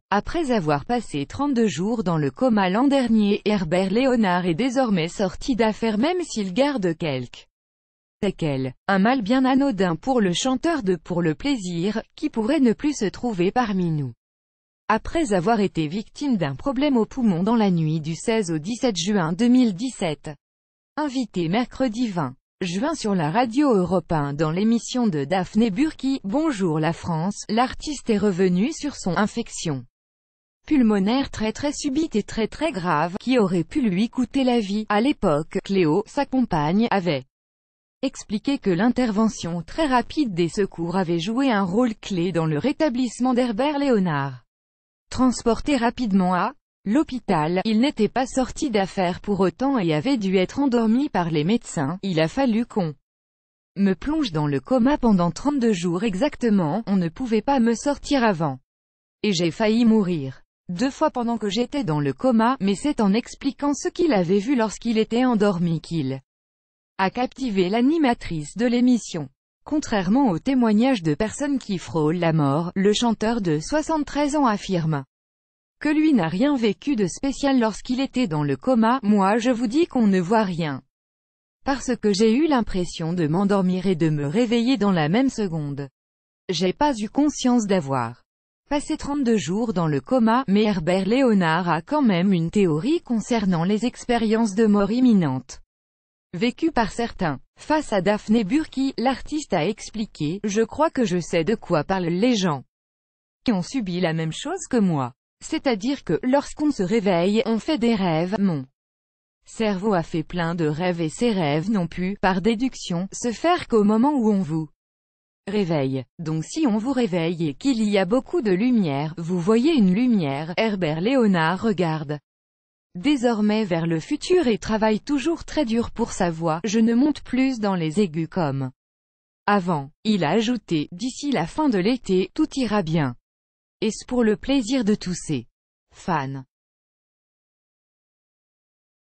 Après avoir passé 32 jours dans le coma l'an dernier, Herbert Léonard est désormais sorti d'affaire même s'il garde quelques séquelles. Un mal bien anodin pour le chanteur de Pour le plaisir, qui pourrait ne plus se trouver parmi nous. Après avoir été victime d'un problème au poumon dans la nuit du 16 au 17 juin 2017. Invité mercredi 20 juin sur la radio Europe 1 dans l'émission de Daphné Burki, Bonjour la France, l'artiste est revenu sur son infection pulmonaire très subite et très grave, qui aurait pu lui coûter la vie. À l'époque, Cléo, sa compagne, avait expliqué que l'intervention très rapide des secours avait joué un rôle clé dans le rétablissement d'Herbert Léonard. Transporté rapidement à l'hôpital, il n'était pas sorti d'affaire pour autant et avait dû être endormi par les médecins. Il a fallu qu'on me plonge dans le coma pendant 32 jours exactement, on ne pouvait pas me sortir avant. Et j'ai failli mourir 2 fois pendant que j'étais dans le coma, mais c'est en expliquant ce qu'il avait vu lorsqu'il était endormi qu'il a captivé l'animatrice de l'émission. Contrairement aux témoignages de personnes qui frôlent la mort, le chanteur de 73 ans affirme que lui n'a rien vécu de spécial lorsqu'il était dans le coma. Moi je vous dis qu'on ne voit rien. Parce que j'ai eu l'impression de m'endormir et de me réveiller dans la même seconde. J'ai pas eu conscience d'avoir passé 32 jours dans le coma, mais Herbert Léonard a quand même une théorie concernant les expériences de mort imminente vécues par certains. Face à Daphné Burki, l'artiste a expliqué « Je crois que je sais de quoi parlent les gens qui ont subi la même chose que moi. C'est-à-dire que, lorsqu'on se réveille, on fait des rêves. Mon cerveau a fait plein de rêves et ces rêves n'ont pu, par déduction, se faire qu'au moment où on vous réveille. Donc si on vous réveille et qu'il y a beaucoup de lumière, vous voyez une lumière. » Herbert Léonard regarde désormais vers le futur et travaille toujours très dur pour sa voix. Je ne monte plus dans les aigus comme avant. Il a ajouté, d'ici la fin de l'été, tout ira bien. Et c'est pour le plaisir de tous ses fans.